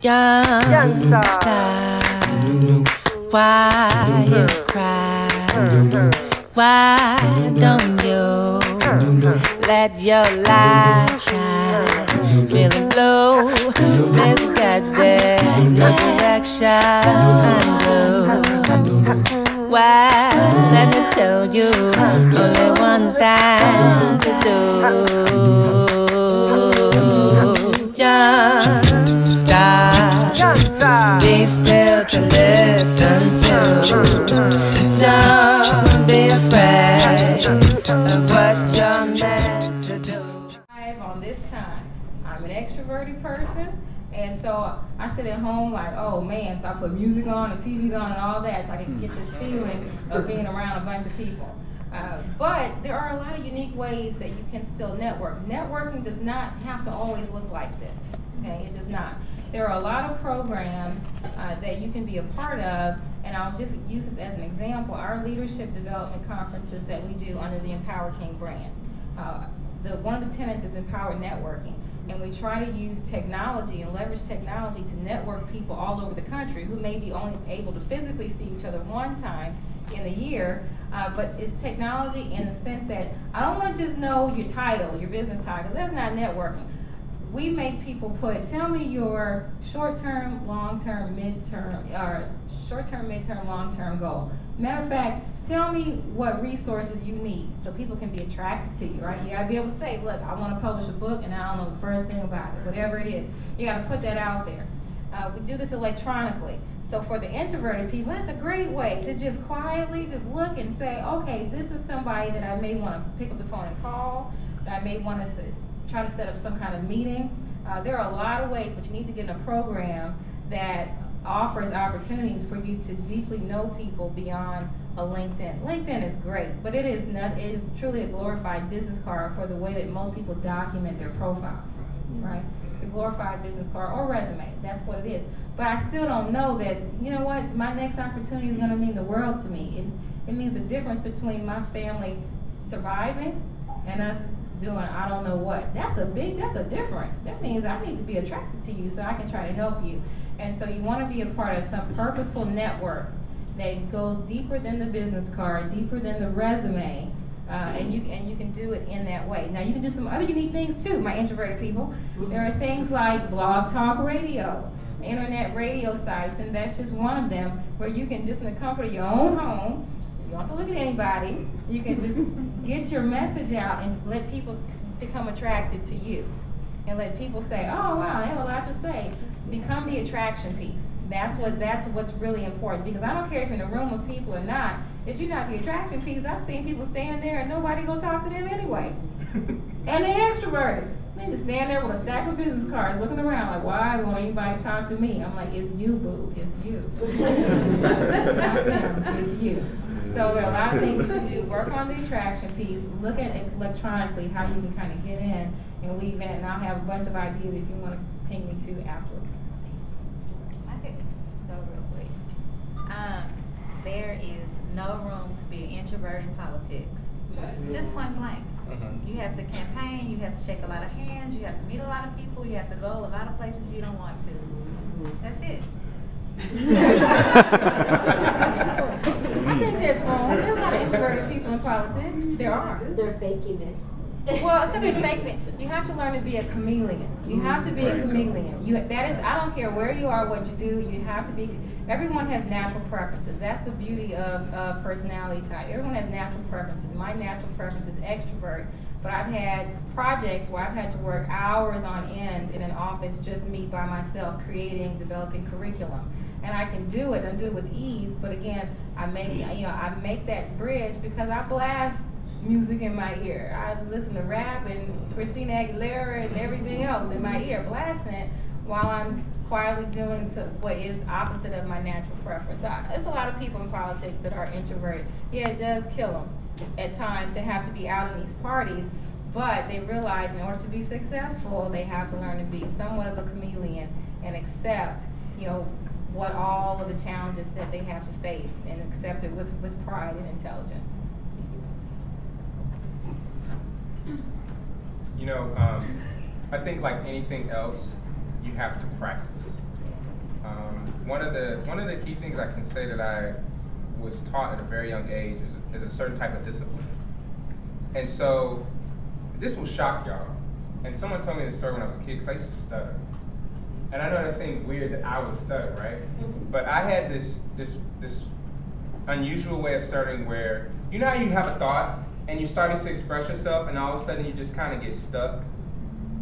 Young star, why you cry? Why don't you let your light shine? Feeling blue, misguided, no direction, blue. Why? Let me tell you, only one thing to do. Young star, be still to listen to. Don't be afraid of what you're meant to do. On this time, I'm an extroverted person, and so I sit at home like, oh man, so I put music on, the TV's on, and all that, so I can get this feeling of being around a bunch of people. But there are a lot of unique ways that you can still network. Networking does not have to always look like this. Okay, it does not. There are a lot of programs that you can be a part of, and I'll just use this as an example. Our leadership development conferences that we do under the Empower King brand. One of the tenets is empowered networking, and we try to use technology and leverage technology to network people all over the country who may be only able to physically see each other one time in a year, but it's technology in the sense that I don't want to just know your title, your business title, because that's not networking. We make people put, tell me your short-term, long-term, midterm, or short-term, midterm, long-term goal. Matter of fact, tell me what resources you need so people can be attracted to you, right? You gotta be able to say, look, I want to publish a book and I don't know the first thing about it, whatever it is. You gotta put that out there. We do this electronically. So for the introverted people, that's a great way to just quietly just look and say, okay, this is somebody that I may want to pick up the phone and call, that I may want to try to set up some kind of meeting. There are a lot of ways, but you need to get in a program that offers opportunities for you to deeply know people beyond a LinkedIn. LinkedIn is great, but it is truly a glorified business card for the way that most people document their profiles, right? It's a glorified business card or resume. That's what it is. But I still don't know that, you know what, my next opportunity is going to mean the world to me. It means the difference between my family surviving and us doing I don't know what. That's a difference. That means I need to be attracted to you so I can try to help you. And so you want to be a part of some purposeful network that goes deeper than the business card, deeper than the resume, and you can do it in that way. Now you can do some other unique things too, my introverted people. There are things like blog talk radio, internet radio sites, and that's just one of them where you can just in the comfort of your own home, you don't have to look at anybody, you can just get your message out and let people become attracted to you. And let people say, oh wow, they have a lot to say. Become the attraction piece. That's what's really important, because I don't care if you're in a room with people or not. If you're not the attraction piece, I've seen people stand there and nobody go talk to them anyway. And they're extroverted. They just stand there with a stack of business cards looking around like, why won't anybody talk to me? I'm like, it's you, boo. It's you. It's not them. It's you. So there are a lot of things you can do. Work on the attraction piece. Look at it electronically, how you can kind of get in and weave in. And I'll have a bunch of ideas if you want to ping me to afterwards. I could go real quick. There is no room to be an introvert in politics. Just point blank. You have to campaign, you have to shake a lot of hands, you have to meet a lot of people, you have to go a lot of places you don't want to. That's it. I think there's room. There are a lot of introverted people in politics. There are. They're faking it. Well, it's not faking it. You have to learn to be a chameleon. You have to be a chameleon. I don't care where you are, what you do, you have to be. Everyone has natural preferences. That's the beauty of personality type. Everyone has natural preferences. My natural preference is extrovert, but I've had projects where I've had to work hours on end in an office, just me by myself, developing curriculum. And I can do it, and do it with ease, but again, I make that bridge because I blast music in my ear. I listen to rap and Christina Aguilera and everything else in my ear, blasting it while I'm quietly doing what is opposite of my natural preference. So there's a lot of people in politics that are introverted. Yeah, it does kill them at times. They have to be out in these parties, but they realize in order to be successful, they have to learn to be somewhat of a chameleon and accept, what all of the challenges that they have to face, and accept it with pride and intelligence. I think like anything else, you have to practice. One of the key things I can say that I was taught at a very young age is a certain type of discipline. And so, this will shock y'all. And someone told me this story when I was a kid, because I used to stutter. And I know that seems weird that I would stutter, right? But I had this unusual way of stuttering where, you know how you have a thought, and you're starting to express yourself, and all of a sudden you just kind of get stuck?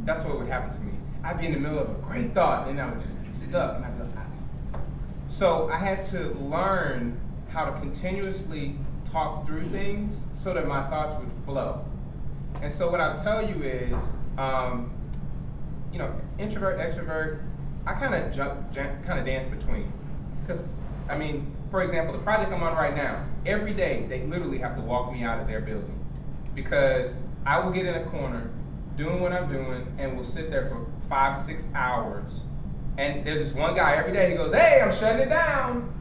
That's what would happen to me. I'd be in the middle of a great thought, and then I would just get stuck, and I'd be like, ah. So I had to learn how to continuously talk through things so that my thoughts would flow. And so what I'll tell you is, introvert, extrovert, I kind of dance between. Because, I mean, for example, the project I'm on right now, every day they literally have to walk me out of their building. Because I will get in a corner, doing what I'm doing, and will sit there for 5-6 hours. And there's this one guy every day, he goes, "Hey, I'm shutting it down,"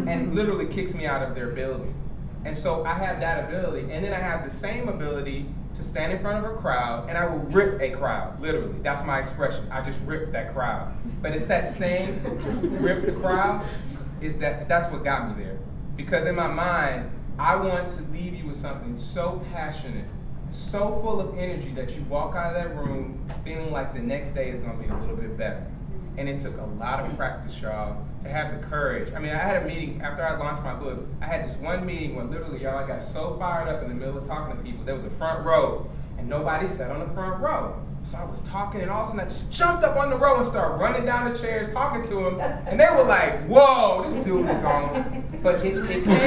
and literally kicks me out of their building. And so I have that ability, and then I have the same ability to stand in front of a crowd, and I will rip a crowd, literally. That's my expression. I just rip that crowd. But it's that same rip the crowd, that's what got me there. Because in my mind, I want to leave you with something so passionate, so full of energy that you walk out of that room feeling like the next day is going to be a little bit better. And it took a lot of practice, y'all, to have the courage. I mean, I had a meeting after I launched my book. I had this one meeting where literally, y'all, I got so fired up in the middle of talking to people. There was a front row, and nobody sat on the front row. So I was talking, and all of a sudden I just jumped up on the row and started running down the chairs, talking to them. And they were like, "Whoa, this dude is on." But it came from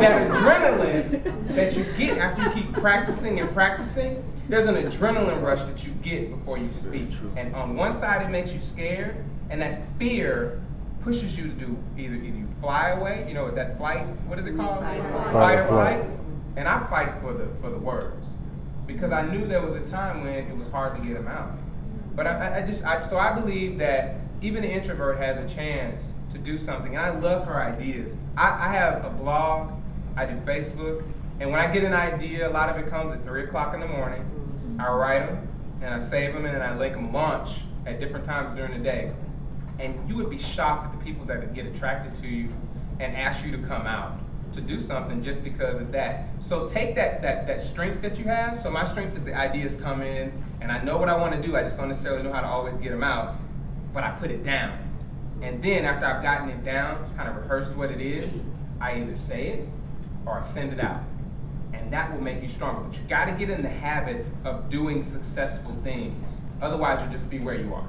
that adrenaline that you get after you keep practicing and practicing. There's an adrenaline rush that you get before you speak. And on one side, it makes you scared, and that fear pushes you to do either you fly away, that flight, what is it called? Fight or flight. And I fight for the words, because I knew there was a time when it was hard to get them out. But so I believe that even the introvert has a chance to do something, and I love her ideas. I have a blog, I do Facebook, and when I get an idea, a lot of it comes at 3 o'clock in the morning. I write them, and I save them, and then I link them launch at different times during the day. And you would be shocked at the people that get attracted to you and ask you to come out to do something just because of that. So take that strength that you have. So my strength is the ideas come in, and I know what I want to do. I just don't necessarily know how to always get them out, but I put it down. And then after I've gotten it down, kind of rehearsed what it is, I either say it or I send it out. And that will make you stronger. But you got to get in the habit of doing successful things. Otherwise, you'll just be where you are.